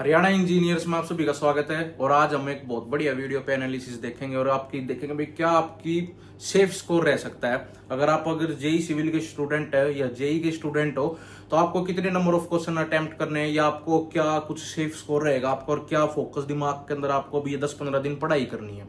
Haryana engineers में आप सभी का स्वागत है। और आज हम एक बहुत बढ़िया वीडियो पे एनालिसिस देखेंगे और आपकी देखेंगे भाई क्या आपकी सेफ स्कोर रह सकता है। अगर जेई सिविल के स्टूडेंट है या जेई के स्टूडेंट हो तो आपको कितने नंबर ऑफ क्वेश्चन अटेम्प्ट करने हैं या आपको क्या कुछ सेफ स्कोर रहेगा आपका और क्या फोकस दिमाग के अंदर आपको भी ये 10-15 दिन पढ़ाई करनी है।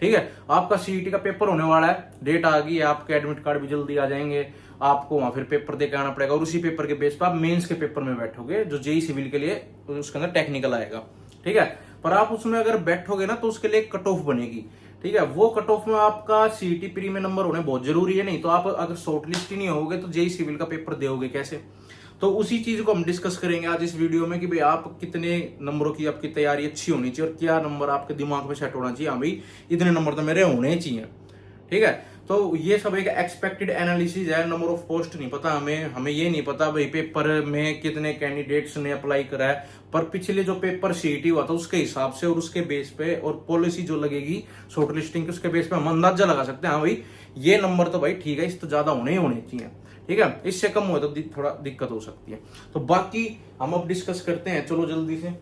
ठीक है, आपका सीईटी का पेपर होने वाला है, डेट आ गई है, आपके एडमिट कार्ड भी जल्दी आ जाएंगे। आपको वहां फिर पेपर देके आना पड़ेगा और उसी पेपर के बेस पर आप मेंस के पेपर में बैठोगे जो जेई सिविल के लिए उसके अंदर टेक्निकल आएगा। ठीक है, पर आप उसमें अगर बैठोगे ना तो उसके लिए कट ऑफ बनेगी। ठीक है, वो कट ऑफ में आपका सीईटी प्री में नंबर होने बहुत जरूरी है, नहीं तो आप अगर शॉर्ट लिस्ट ही नहीं होगे तो जेई सिविल का पेपर दोगे कैसे। तो उसी चीज को हम डिस्कस करेंगे आज इस वीडियो में कि भाई आप कितने नंबरों की आपकी तैयारी अच्छी होनी चाहिए और क्या नंबर आपके दिमाग में सेट होना चाहिए। हाँ भाई इतने नंबर तो मेरे होने चाहिए। ठीक है, तो ये सब एक एक्सपेक्टेड एनालिसिस है, नंबर ऑफ पोस्ट नहीं पता हमें ये नहीं पता भाई पेपर में कितने कैंडिडेट्स ने अप्लाई करा है, पर पिछले जो पेपर सीईटी हुआ था उसके हिसाब से और उसके बेस पे और पॉलिसी जो लगेगी शॉर्ट लिस्टिंग के उसके बेस पे हम अंदाजा लगा सकते हैं। हाँ भाई ये नंबर तो भाई ठीक है, इससे तो ज्यादा होने चाहिए। ठीक है, इससे कम हो तो थोड़ा दिक्कत हो सकती है। तो बाकी हम अब डिस्कस करते हैं, चलो जल्दी से।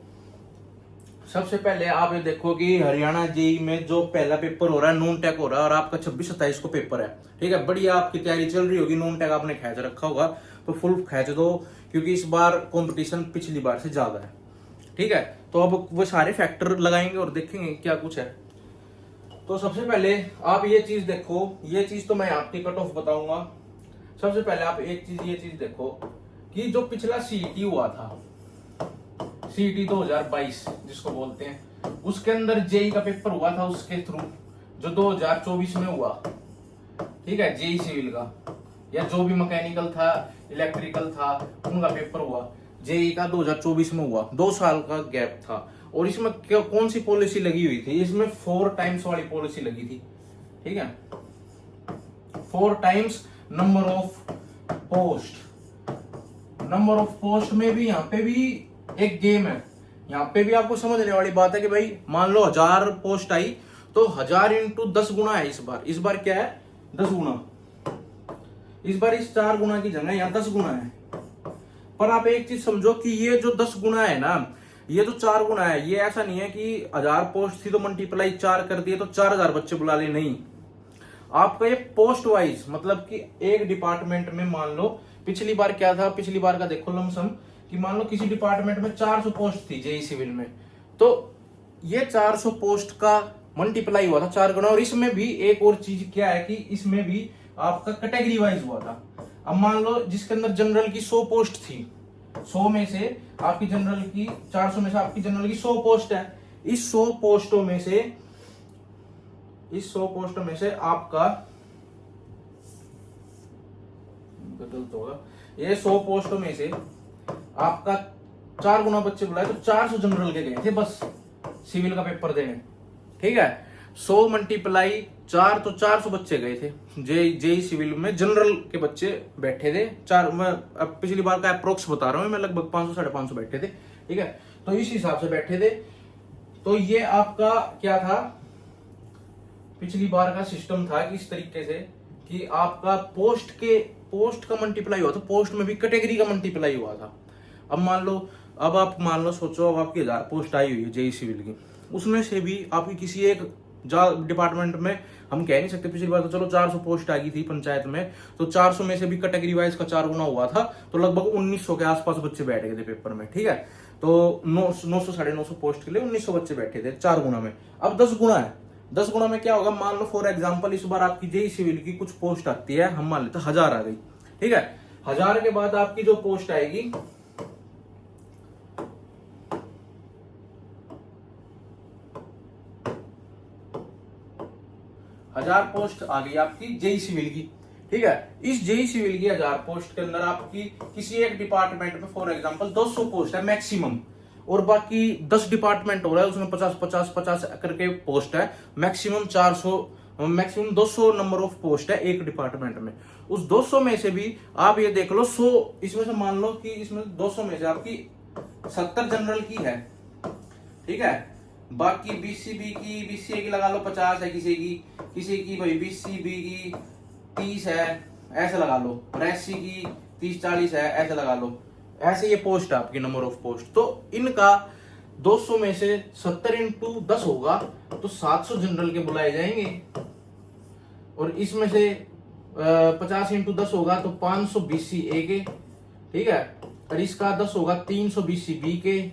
सबसे पहले आप ये देखो कि हरियाणा जेई में जो पहला पेपर हो रहा है नून टेक हो रहा है और आपका 26-27 को पेपर है। ठीक है, बढ़िया आपकी तैयारी चल रही होगी, नून टेक आपने खींच रखा होगा तो फुल खींच दो क्योंकि इस बार कंपटीशन पिछली बार से ज्यादा है। ठीक है, तो अब वो सारे फैक्टर लगाएंगे और देखेंगे क्या कुछ है। तो सबसे पहले आप ये चीज देखो, ये चीज तो मैं आपकी कट ऑफ बताऊंगा। सबसे पहले आप ये चीज देखो कि जो पिछला सीईटी हुआ था, सीईटी 2022 जिसको बोलते हैं, उसके अंदर जेई का पेपर हुआ था उसके थ्रू जो 2024 में हुआ। ठीक है, जेई सिविल का या जो भी मैकेनिकल था इलेक्ट्रिकल था उनका पेपर हुआ, जेई का 2024 में हुआ, 2 साल का गैप था। और इसमें कौन सी पॉलिसी लगी हुई थी, इसमें 4 टाइम्स वाली पॉलिसी लगी थी। ठीक है, 4 टाइम्स नंबर ऑफ पोस्ट में भी यहाँ पे भी एक गेम है। यहाँ पे भी आपको समझने वाली बात है कि भाई मान लो 1000 पोस्ट आई तो 1000 इंटू 10 गुना है। इस बार क्या है 10 गुना, इस बार इस 4 गुना की जगह यहाँ 10 गुना है। पर आप एक चीज समझो कि ये जो 10 गुना है ना, ये तो 4 गुना है। ये ऐसा नहीं है कि 1000 पोस्ट थी तो मल्टीप्लाई 4 कर दिए तो 4000 बच्चे बुला ले, नहीं। आपका ये पोस्ट वाइज मतलब कि एक डिपार्टमेंट में मान लो पिछली बार क्या था, पिछली बार का देखो लमसम कि मान लो किसी डिपार्टमेंट में 400 पोस्ट थी जेई सिविल में, तो ये 400 पोस्ट का मल्टीप्लाई हुआ था 4 गुना। और इसमें भी एक और चीज क्या है कि इसमें भी आपका कैटेगरी वाइज हुआ था। अब मान लो जिसके अंदर जनरल की 100 पोस्ट थी, 100 में से आपकी जनरल की 400 में से आपकी जनरल की 100 पोस्ट है। इस 100 पोस्टों में से आपका गलत होगा, ये 100 पोस्टों में से आपका 4 गुना बच्चे बुलाए तो 400 जनरल के गए थे बस सिविल का पेपर देने। ठीक है, 100 मल्टीप्लाई 4 तो 400 बच्चे गए थे जेई सिविल में, जनरल के बच्चे बैठे थे 4। मैं अब पिछली बार का अप्रोक्स बता रहा हूं, मैं लगभग 500-550 बैठे थे। ठीक है, तो इस हिसाब से बैठे थे। तो ये आपका क्या था, पिछली बार का सिस्टम था कि इस तरीके से कि आपका पोस्ट का मल्टीप्लाई हुआ था, पोस्ट में भी कैटेगरी का मल्टीप्लाई हुआ था। अब आप मान लो सोचो अब आपकी 1000 पोस्ट आई हुई है जेई सिविल की, उसमें से भी आपकी किसी एक डिपार्टमेंट में हम कह नहीं सकते, पिछली बार तो चलो 400 पोस्ट आ गई थी पंचायत में, तो 400 में से भी कैटेगरी वाइज का 4 गुना हुआ था तो लगभग 1900 के आसपास बच्चे बैठ गए थे पेपर में। ठीक है, तो 900-950 पोस्ट के लिए 1900 बच्चे बैठे थे 4 गुना में। अब 10 गुना है, 10 गुना में क्या होगा, मान लो फॉर एग्जाम्पल इस बार आपकी जेई सिविल की कुछ पोस्ट आती है, हम मान लेते 1000 आ गई। ठीक है, 1000 के बाद आपकी जो पोस्ट आएगी 1000 पोस्ट आ गई आपकी जेई सिविल की। ठीक है, इस जेई सिविल की 1000 पोस्ट के अंदर आपकी किसी एक डिपार्टमेंट में फॉर एग्जांपल 200 पोस्ट है मैक्सिमम, और बाकी 10 डिपार्टमेंट हो रहा है उसमें 50-50 करके पोस्ट है, मैक्सिमम 200 नंबर ऑफ पोस्ट है एक डिपार्टमेंट में। उस 200 में से भी आप ये देख लो 100 इसमें से मान लो कि इसमें 200 में से आपकी 70 जनरल की है। ठीक है, बाकी बीसीए की लगा लो 50 है किसी की भाई बीसीबी की 30 है ऐसे लगा लो, और एससी की 30-40 है ऐसे लगा लो। ऐसे ये पोस्ट है आपकी नंबर ऑफ पोस्ट। तो इनका 200 में से 70 इंटू 10 होगा तो 700 जनरल के बुलाए जाएंगे, और इसमें से 50 इंटू 10 होगा तो 500 BC ए के, ठीक है, और इसका 10 होगा 300 BC बी के,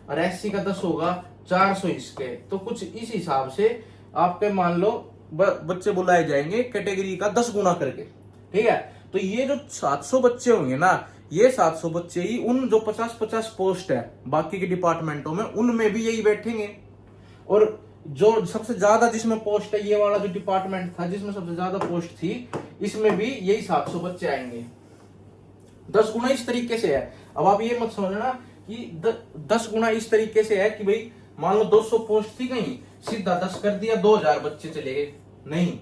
और SC का 10 होगा 400 इसके। तो कुछ इस हिसाब से आपके मान लो बच्चे बुलाए जाएंगे कैटेगरी का 10 गुना करके, ठीक है। तो ये जो 700 बच्चे होंगे ना, ये 700 बच्चे ही उन जो 50-50 पोस्ट है बाकी के डिपार्टमेंटों में, उनमें भी यही बैठेंगे। और जो सबसे ज्यादा जिसमें पोस्ट है, ये वाला जो डिपार्टमेंट था जिसमें सबसे ज्यादा पोस्ट थी, इसमें भी यही 700 बच्चे आएंगे। 10 गुना इस तरीके से है। अब आप ये मत समझना कि 10 गुना इस तरीके से है कि भाई मान लो 200 पोस्ट थी, कहीं सीधा 10 कर दिया 2000 बच्चे चले गए, नहीं।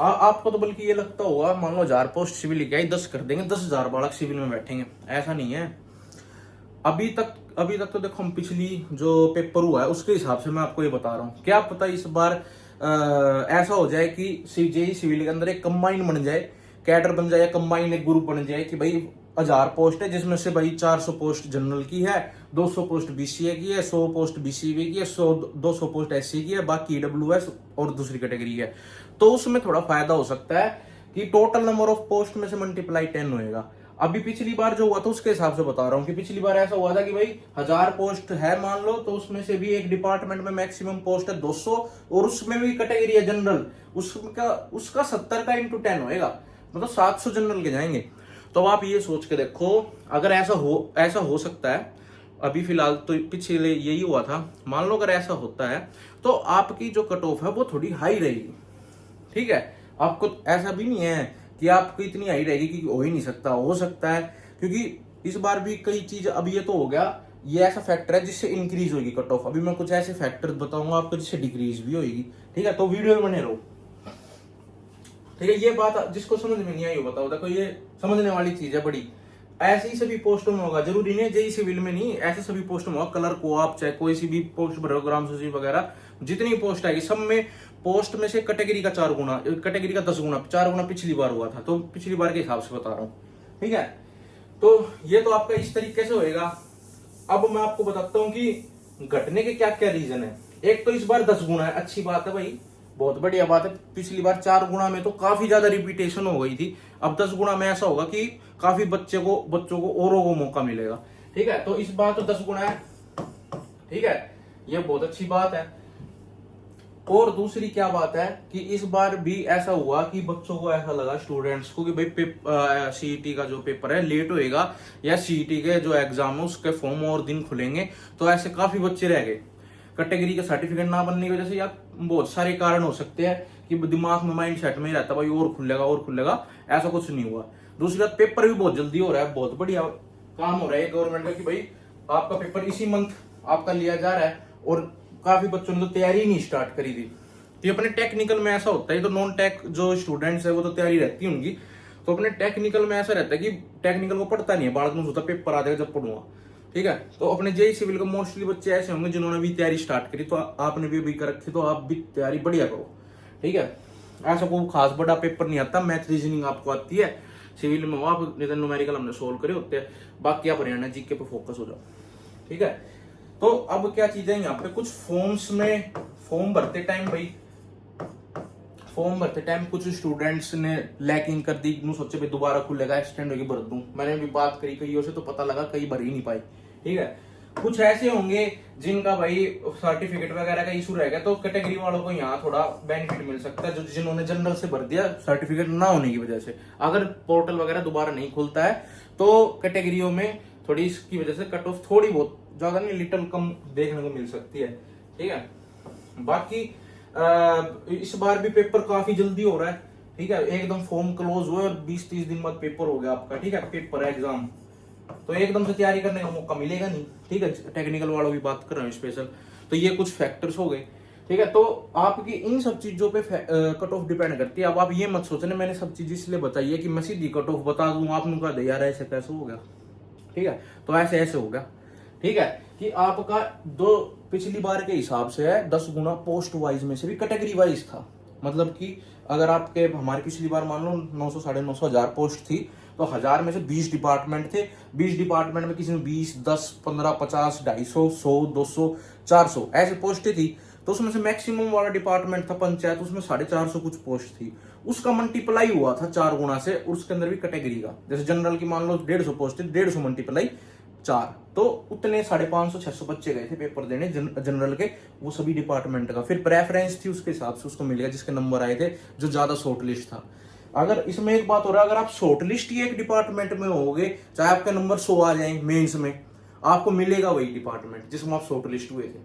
आपको तो बल्कि ये लगता होगा मान लो 1000 पोस्ट सिविल की आई, 10 कर देंगे, 10,000 बालक सिविल में बैठेंगे, ऐसा नहीं है। अभी तक तो देखो हम पिछली जो पेपर हुआ है उसके हिसाब से मैं आपको ये बता रहा हूँ। क्या पता इस बार ऐसा हो जाए कि जेई सिविल के अंदर एक कंबाइन बन जाए, कैडर बन जाए, या कंबाइन एक ग्रुप बन जाए कि भाई 1000 पोस्ट है जिसमें से भाई 400 पोस्ट जनरल की है, 200 पोस्ट BCA की है, 100 पोस्ट BCB की है, 200 पोस्ट SC की है, बाकी EWS और दूसरी कैटेगरी है। तो उसमें थोड़ा फायदा हो सकता है कि टोटल नंबर ऑफ पोस्ट में से मल्टीप्लाई 10 होएगा। अभी पिछली बार जो हुआ था उसके हिसाब से बता रहा हूँ कि पिछली बार ऐसा हुआ था कि भाई 1000 पोस्ट है मान लो, तो उसमें से भी एक डिपार्टमेंट में मैक्सिमम पोस्ट है 200, और उसमें भी कैटेगरी है जनरल, उसका 70 का इंटू 10 होएगा, मतलब 700 जनरल के जाएंगे। तो आप ये सोच के देखो, अगर ऐसा हो सकता है, अभी फिलहाल तो पिछले यही हुआ था, मान लो अगर ऐसा होता है तो आपकी जो कट ऑफ है वो थोड़ी हाई रहेगी, ठीक है। आपको ऐसा भी नहीं है कि आपको इतनी हाई रहेगी कि हो ही नहीं सकता, हो सकता है, क्योंकि इस बार भी कई चीज, अब ये तो हो गया, ये ऐसा फैक्टर है जिससे इंक्रीज होगी कट ऑफ। अभी मैं कुछ ऐसे फैक्टर बताऊंगा आपको जिससे डिक्रीज भी होगी, ठीक है। तो वीडियो में बने रहो, ठीक है। ये बात जिसको समझ में नहीं आई हो बताओ, देखो ये समझने वाली चीज है बड़ी। ऐसे ही सभी पोस्टों में होगा, जरूरी नहीं जेई सिविल में नहीं, ऐसे सभी पोस्टों में होगा। कलर को आप चाहे कोई सी भी पोस्ट भरो, ग्राम सचिव वगैरह जितनी पोस्ट आएगी सब में पोस्ट में से कैटेगरी का 4 गुना, कैटेगरी का 10 गुना, 4 गुना पिछली बार हुआ था, तो पिछली बार के हिसाब से बता रहा हूँ, ठीक है। तो ये तो आपका इस तरीके से होएगा। अब मैं आपको बताता हूँ कि घटने के क्या क्या रीजन है। एक तो इस बार 10 गुना है, अच्छी बात है भाई, बहुत बढ़िया बात है। पिछली बार 4 गुना में तो काफी ज्यादा रिपीटेशन हो गई थी, अब 10 गुना में ऐसा होगा कि काफी बच्चों को औरों को मौका मिलेगा, ठीक है। तो इस बार तो 10 गुना है, ठीक है, ये बहुत अच्छी बात है। और दूसरी क्या बात है कि इस बार भी ऐसा हुआ कि बच्चों को ऐसा लगा, स्टूडेंट्स को, कि भाई सीईटी का जो पेपर है लेट होएगा, या सीईटी के जो एग्जाम है उसके फॉर्म और दिन खुलेंगे, तो ऐसे काफी बच्चे रह गए। कैटेगरी का सर्टिफिकेट ना बनने की वजह से, या बहुत सारे कारण हो सकते हैं कि दिमाग में माइंड सेट में ही रहता भाई और खुलेगा, ऐसा कुछ नहीं हुआ। दूसरी बात, पेपर भी बहुत जल्दी हो रहा है, बहुत बढ़िया काम हो रहा है गवर्नमेंट का कि भाई आपका पेपर इसी मंथ आपका लिया जा रहा है, और काफी बच्चों ने तो तैयारी नहीं स्टार्ट करी थी। तो अपने टेक्निकल में ऐसा होता है, तो नॉन टेक जो स्टूडेंट्स है वो तो तैयारी रहती है उनकी, तो अपने टेक्निकल में ऐसा रहता है कि टेक्निकल को पढ़ता नहीं है, बालक में सोचता पेपर आ जाएगा जब पढ़ूंगा, ठीक है। तो अपने जेई सिविल के मोस्टली बच्चे ऐसे होंगे जिन्होंने भी तैयारी स्टार्ट करी, तो आपने भी अभी कर रखी, तो आप भी तैयारी बढ़िया करो, ठीक है। ऐसा कोई खास बड़ा पेपर नहीं आता, मैथ रीजनिंग आपको आती है सिविल में, आप न्यूमेरिकल हमने सोल्व करे होते हैं, बाकी आप हरियाणा जीके पे फोकस हो जाओ, ठीक है। तो अब क्या चीजें यहाँ पे, कुछ फॉर्म्स में फॉर्म भरते टाइम कुछ स्टूडेंट्स ने लैकिंग कर दी, सोचे भाई दोबारा खुलेगा, एक्सटेंड होगी, भर दूं। मैंने भी बात करी कईयों से, तो पता लगा कई भर ही नहीं पाए, ठीक है। कुछ ऐसे होंगे जिनका भाई सर्टिफिकेट वगैरह का इशू रहेगा, तो कैटेगरी वालों को यहाँ थोड़ा बेनिफिट मिल सकता है, जो जिन्होंने जनरल से भर दिया सर्टिफिकेट ना होने की वजह से। अगर पोर्टल वगैरह दोबारा नहीं खुलता है तो कैटेगरियों में थोड़ी इसकी वजह से कट ऑफ थोड़ी बहुत, ज्यादा नहीं, लिटिल कम देखने को मिल सकती है, ठीक है। बाकी इस बार भी पेपर काफी जल्दी हो रहा है, ठीक है, एकदम फॉर्म क्लोज हुए और 20-30 दिन बाद पेपर हो गया आपका, ठीक है, पेपर एग्जाम। तो एकदम से तैयारी करने का मौका मिलेगा नहीं, ठीक है। टेक्निकल वालों की बात कर रहे हैं स्पेशल, तो ये कुछ फैक्टर्स हो गए, ठीक है। तो आपकी इन सब चीजों पे कट ऑफ डिपेंड करती है। अब आप ये मत सोचना मैंने सब चीज इसलिए बताई है कि मैं सीधी कट ऑफ बता दूं, आपने कहा यार ऐसे कैसे हो गया, ठीक है। तो ऐसे हो गया, ठीक है, कि आपका दो पिछली बार के हिसाब से है 10 गुना पोस्ट वाइज में से भी कैटेगरी वाइज था। मतलब कि अगर आपके हमारी पिछली बार मान लो 900 950 1000 पोस्ट थी, तो तो 1000 में से 20 डिपार्टमेंट थे, 20 डिपार्टमेंट में किसी में 20, 10, 15, 50, 250, 100, 200, 400 ऐसे पोस्टें थी। तो उसमें से मैक्सिमम वाला डिपार्टमेंट था पंचायत, उसमें 450 कुछ पोस्ट थी। उसका मल्टीप्लाई हुआ था 4 गुना से, और उसके अंदर भी कैटेगरी का, जैसे जनरल की मान लो 150 पोस्ट थी, 150 मल्टीप्लाई 4, तो उतने 550, 600 बच्चे गए थे पेपर देने जनरल के, वो सभी डिपार्टमेंट का। फिर प्रेफरेंस थी, उसके हिसाब से उसको मिलेगा जिसके नंबर आए थे, जो ज्यादा शॉर्ट लिस्ट था। अगर इसमें एक बात हो रहा है, अगर आप शॉर्ट लिस्ट ही एक डिपार्टमेंट में होगे, चाहे आपके नंबर 100 आ जाए मेंस में, आपको मिलेगा वही डिपार्टमेंट जिसमें आप शॉर्ट लिस्ट हुए थे।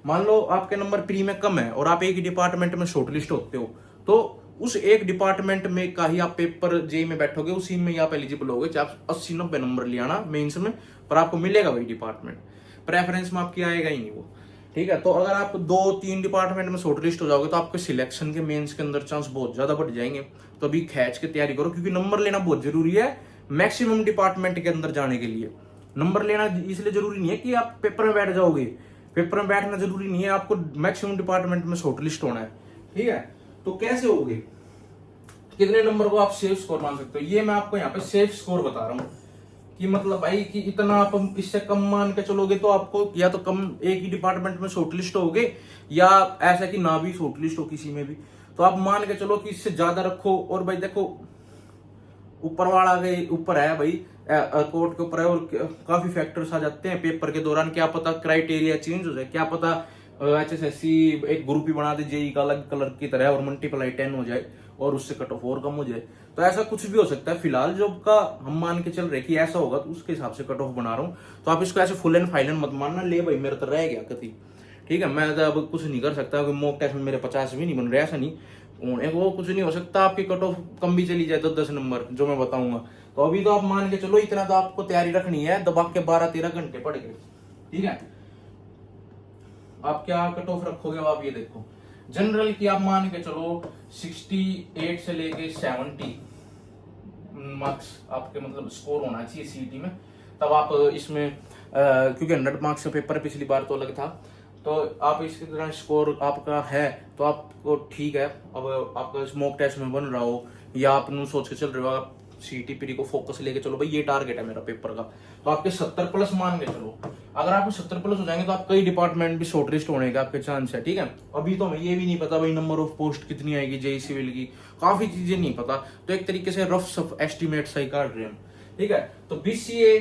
मान लो आपके नंबर प्री में कम है और आप एक ही डिपार्टमेंट में शॉर्ट लिस्ट होते हो, तो उस एक डिपार्टमेंट में का ही आप पेपर जेई में बैठोगे, उसी में ही आप एलिजिबल होगे, चाहे आप 80-90 नंबर ले आना मेंस में, पर आपको मिलेगा वही डिपार्टमेंट। प्रेफरेंस में आपकी आएगा ही नहीं वो, ठीक है। तो अगर आप 2-3 डिपार्टमेंट में शॉर्ट लिस्ट हो जाओगे तो आपके सिलेक्शन के मेंस के अंदर चांस बहुत ज्यादा बढ़ जाएंगे। तो अभी खींच के तैयारी करो, क्योंकि नंबर लेना बहुत जरूरी है मैक्सिमम डिपार्टमेंट के अंदर जाने के लिए। नंबर लेना इसलिए जरूरी नहीं है कि आप पेपर में बैठ जाओगे, पेपर में बैठना जरूरी नहीं है, आपको मैक्सिमम डिपार्टमेंट में शॉर्ट लिस्ट होना है, ठीक है। तो कैसे होगे, कितने नंबर को आप सेफ स्कोर मान सकते हो, ये मैं आपको यहाँ पे सेफ स्कोर बता रहा हूँ कि मतलब भाई कि इतना आप इससे कम मान के चलोगे तो आपको या तो कम एक ही डिपार्टमेंट में शॉर्ट लिस्ट होगे, या ऐसा कि ना भी शॉर्ट लिस्ट हो किसी में भी, तो आप मान के चलो कि इससे ज्यादा रखो। और भाई देखो, ऊपर वाला के ऊपर है भाई, कोर्ट के ऊपर है, और काफी फैक्टर्स आ जाते हैं पेपर के दौरान। क्या पता क्राइटेरिया चेंज हो जाए, क्या पता HSSC एक ग्रुप ही बना दे जेई का अलग कलर की तरह और मल्टीप्लाई 10 हो जाए और उससे कट ऑफ और कम हो जाए, तो ऐसा कुछ भी हो सकता है। फिलहाल जो का हम मान के चल रहे कि ऐसा होगा, तो उसके हिसाब से कट ऑफ बना रहा हूँ। तो आप इसको ऐसे फुल एंड फाइनल मत मानना, ले भाई मेरा तो रह गया कति, ठीक है, मैं तो अब कुछ नहीं कर सकता, मॉक टेस्ट में मेरे 50 भी नहीं बन रहे, ऐसा नहीं वो कुछ नहीं हो सकता। आपकी कट ऑफ कम भी चली जाए 10-10 नंबर, जो मैं बताऊंगा। तो अभी तो आप मान के चलो इतना तो आपको तैयारी रखनी है, दबा के 12-13 घंटे पढ़ के, ठीक है। आप क्या कट ऑफ रखोगे आप ये देखो, जनरल की आप मान के चलो 68 से लेके 70 मार्क्स आपके मतलब स्कोर होना चाहिए सीईटी में, तब आप इसमें क्योंकि 100 मार्क्स का पेपर पिछली बार तो अलग था, तो आप इसकी तरह स्कोर आपका है तो आपको ठीक है। अब आपका स्मोक टेस्ट में बन रहा हो या आप सोच के चल रहे हो, आप सीईटी प्री को फोकस लेके चलो भाई ये टारगेट है मेरा पेपर का, तो आपके 70 प्लस मान के चलो। अगर आपको 70 प्लस हो जाएंगे तो आप कई डिपार्टमेंट भी शॉर्ट लिस्ट होने के आपके चांस है, ठीक है। अभी तो हमें ये भी नहीं पता भाई नंबर ऑफ पोस्ट कितनी आएगी जेई सिविल की, काफी चीजें नहीं पता, तो एक तरीके से रफ सफ एस्टिमेट सही काट रहे हैं, ठीक है। तो बीसीए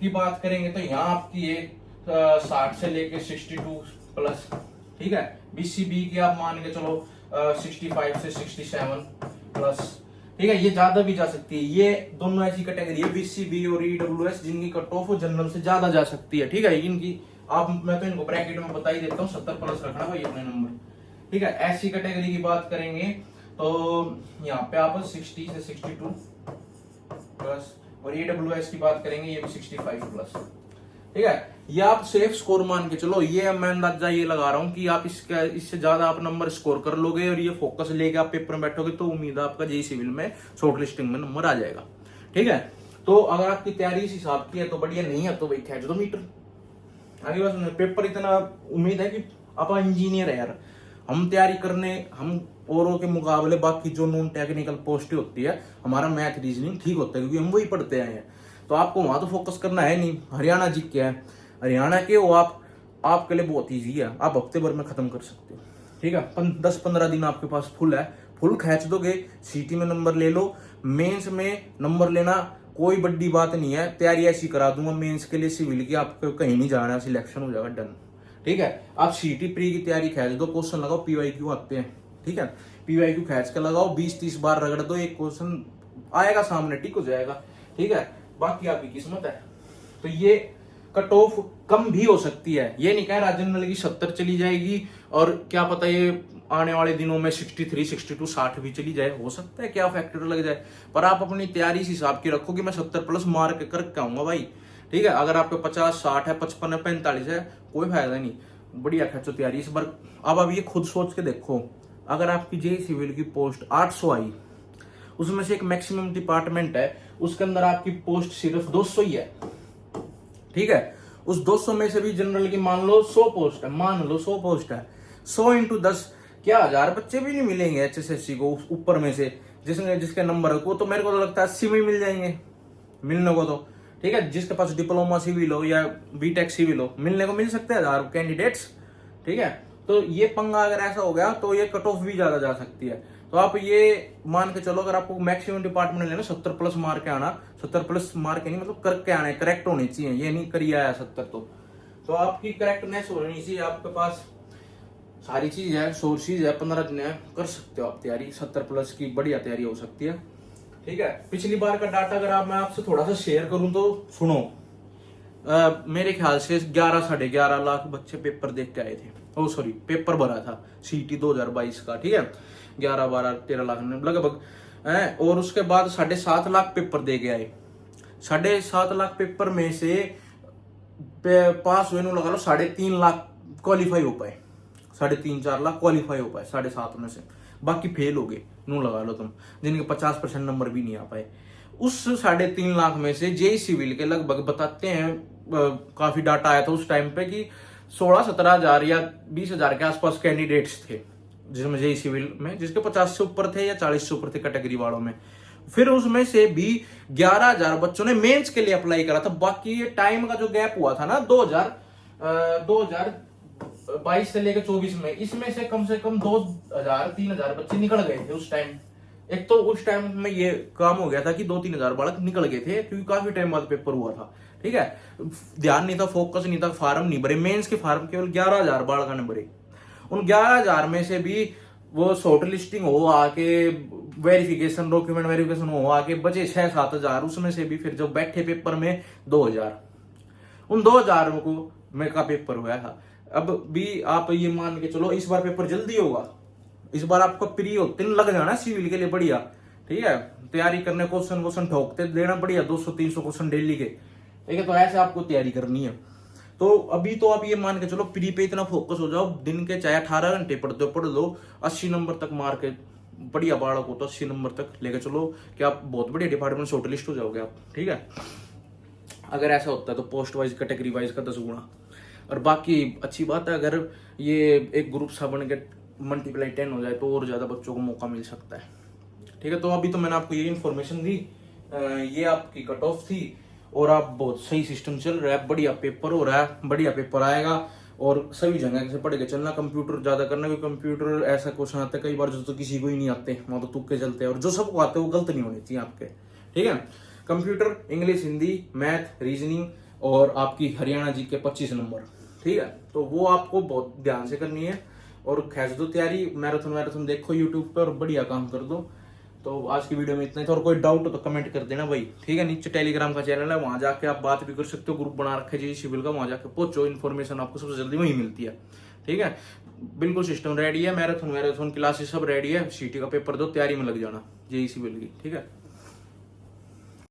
की बात करेंगे तो यहाँ आपकी है 60 से लेके 62 प्लस, ठीक है। बीसीबी की आप मान के चलो 65 से 67 प्लस, ठीक है। ये ज्यादा भी जा सकती है, ये दोनों ऐसी कैटेगरी है बीसीबी और ईडब्ल्यूएस जिनकी कट ऑफ जनरल से ज्यादा जा सकती है, ठीक है। इनकी आप मैं तो इनको ब्रैकेट में बता ही देता हूँ, 70 प्लस रखना भाई अपने नंबर, ठीक है। ऐसी कैटेगरी की बात करेंगे तो यहाँ पे आप 60 से 62 प्लस, और ईडब्ल्यूएस की बात करेंगे ये भी 65 प्लस, ठीक है। ये आप सेफ स्कोर मान के चलो, ये मैं अंदाजा ये लगा रहा हूँ कि आप इससे ज्यादा आप नंबर स्कोर कर लोगे और ये फोकस लेके आप पेपर में बैठोगे तो उम्मीद है आपका जेई सिविल में शॉर्ट लिस्टिंग में नंबर आ जाएगा, ठीक है। तो अगर आपकी तैयारी इस हिसाब की है तो बढ़िया, नहीं है तो भाई खींच दो मीटर आगे। बस पेपर इतना उम्मीद है कि आप इंजीनियर है यार, हम तैयारी करने, हम औरों के मुकाबले बाकी जो नॉन टेक्निकल पोस्ट होती है, हमारा मैथ रीजनिंग ठीक होता है क्योंकि हम वही पढ़ते आए हैं, तो आपको वहां तो फोकस करना है नहीं। हरियाणा जी क्या है, हरियाणा के वो आपके लिए बहुत ईजी है, आप हफ्ते भर में खत्म कर सकते हो, ठीक है। 10-15 दिन आपके पास फुल है, फुल खींच दोगे, सीटी में नंबर ले लो, मेंस में नंबर लेना कोई बड़ी बात नहीं है, तैयारी ऐसी करा दूंगा मेंस के लिए सिविल की, आपको कहीं नहीं जाना, सिलेक्शन हो जाएगा डन, ठीक है। आप सीटी प्री की तैयारी खींच दो, क्वेश्चन लगाओ, पीवाईक्यू आते हैं, ठीक है, पीवाईक्यू खींच के लगाओ, 20-30 बार रगड़ दो, एक क्वेश्चन आएगा सामने, ठीक हो जाएगा, ठीक है। बाकी आपकी किस्मत है। तो ये कट ऑफ कम भी हो सकती है, ये नहीं कह रहा जनरल की 70 चली जाएगी, और क्या पता ये आने वाले दिनों में 63, 62, 60 भी चली जाए, हो सकता है, क्या फैक्टर लग जाए, पर आप अपनी तैयारी इस हिसाब की रखो कि मैं 70 प्लस मार्क करके आऊंगा भाई, ठीक है। अगर आपके 50, 60 है, 55 है, 45 है, कोई फायदा नहीं, बढ़िया खर्चो तैयारी इस बार। अब ये खुद सोच के देखो, अगर आपकी जेई सिविल की पोस्ट 800 आई, उसमें से एक मैक्सिमम डिपार्टमेंट है, उसके अंदर आपकी पोस्ट सिर्फ 200 ही है, ठीक है। उस 200 में से भी जनरल की मान लो 100 पोस्ट है, मान लो 100 पोस्ट है, 100 × 10 क्या 1000 बच्चे भी नहीं मिलेंगे HSSC को ऊपर में से जिसके नंबर है, वो तो मेरे को तो लगता है 80 में मिल जाएंगे, मिलने को तो, ठीक है। जिसके पास डिप्लोमा सिविल हो या बीटेक सिविल हो, मिलने को मिल सकते हैं 1000 कैंडिडेट्स, ठीक है। तो ये पंगा अगर ऐसा हो गया तो ये कट ऑफ भी ज्यादा जा सकती है। तो आप ये मान के चलो, अगर आपको मैक्सिमम डिपार्टमेंट लेना 70 प्लस मार्क के आना, 70 प्लस मार्क नहीं मतलब करके आने, करेक्ट होने चाहिए, ये नहीं करिए आया 70 तो आपकी करेक्टनेस होनी चाहिए, आपके पास सारी चीज है, सोर्सेज है, 15 दिन है, कर सकते हो आप तैयारी, 70 प्लस की बढ़िया तैयारी हो सकती है, ठीक है। पिछली बार का डाटा अगर मैं आपसे थोड़ा सा शेयर करूं तो सुनो, मेरे ख्याल से 11-11.5 लाख बच्चे पेपर देख के आए थे, ओ सॉरी पेपर भरा था सीटी 2022 का, ठीक है। 11-12-13 लाख लगभग, और उसके बाद 7.5 लाख पेपर दे के आए। 7.5 लाख पेपर में से पास हुए लगा लो 3.5 लाख क्वालिफाई हो पाए, 3.5-4 लाख क्वालिफाई हो पाए 7.5 में से, बाकी फेल हो गए, नू लगा लो तुम, जिनके 50% नंबर भी नहीं आ पाए। उस 3.5 लाख में से जेई सिविल के लगभग बताते हैं, काफी डाटा आया था उस टाइम पे कि 16-17 हजार या 20 हजार के आसपास कैंडिडेट्स थे जिसमें जेई सिविल में, जिसके 50 से ऊपर थे या 40 से ऊपर थे कैटेगरी वालों में। फिर उसमें से भी 11,000 बच्चों ने मेंस के लिए अप्लाई करा था। बाकी ये टाइम का जो गैप हुआ था ना 2022 से लेकर 24 में, इसमें से कम 2,000-3,000 बच्चे निकल गए थे उस टाइम। एक तो उस टाइम में ये काम हो गया था कि 2-3 हजार बालक निकल गए थे क्योंकि काफी टाइम बाद पेपर हुआ था, ठीक है। ध्यान नहीं था, फोकस नहीं था, फार्म नहीं भरे, मेंस के फार्म केवल 11,000 बालक ने भरे। उन 11,000 में से भी वो शॉर्ट लिस्टिंग हो आके, वेरिफिकेशन, डॉक्यूमेंट वेरिफिकेशन हो आके बचे 6-7 हजार। उसमें से भी फिर जो बैठे पेपर में 2,000, उन 2,000 को में का पेपर हुआ था। अब भी आप ये मान के चलो इस बार पेपर जल्दी होगा, इस बार आपको प्री होते लग जाना सिविल के लिए बढ़िया, ठीक है। तैयारी करने, क्वेश्चन ठोकते देना बढ़िया, 200-300 क्वेश्चन डेली के, ठीक है। तो ऐसे आपको तैयारी करनी है। तो अभी तो आप ये मान के चलो प्री पे इतना फोकस हो जाओ, दिन के चाहे 18 घंटे पढ़ दो, 80 नंबर तक मार के, बढ़िया बालक हो तो 80 नंबर तक लेके चलो कि आप बहुत बढ़िया डिपार्टमेंट शॉर्ट लिस्ट हो जाओगे आप, ठीक है। अगर ऐसा होता है तो पोस्ट वाइज, कैटेगरी वाइज का 10 गुना। और बाकी अच्छी बात है, अगर ये एक ग्रुप सा बन के मल्टीप्लाई 10 हो जाए तो और ज्यादा बच्चों को मौका मिल सकता है, ठीक है। तो अभी तो मैंने आपको ये इन्फॉर्मेशन दी, ये आपकी कट ऑफ थी, और आप बहुत सही सिस्टम चल रहा है, बढ़िया पेपर हो रहा है, बढ़िया पेपर आएगा। और सभी जगह से पढ़ के चलना, कंप्यूटर ज्यादा करना, क्योंकि कंप्यूटर ऐसा क्वेश्चन आता है कई बार जो तो किसी को ही नहीं आते, वहां तो तुक्के चलते हैं, और जो सबको आते हैं वो गलत नहीं होने चाहिए आपके, ठीक है। Computer, English, Hindi, math, reasoning और आपकी हरियाणा जी के 25 नंबर, ठीक है। तो वो आपको बहुत ध्यान से करनी है, और खैस दो तैयारी, मैराथन देखो यूट्यूब पर और बढ़िया काम कर दो। तो आज की वीडियो में इतना ही था, और कोई डाउट हो तो कमेंट कर देना भाई, ठीक है। नीचे टेलीग्राम का चैनल है, वहां जाके आप बात भी कर सकते हो, ग्रुप बना रखा है जी सिविल का, वहां जाके पहुंचो, इन्फॉर्मेशन आपको सबसे जल्दी वहीं मिलती है, ठीक है। बिल्कुल सिस्टम रेडी है, मैराथन क्लासेस सब रेडी है, सीटी का पेपर दो, तैयारी में लग जाना जेई सिविल की, ठीक है।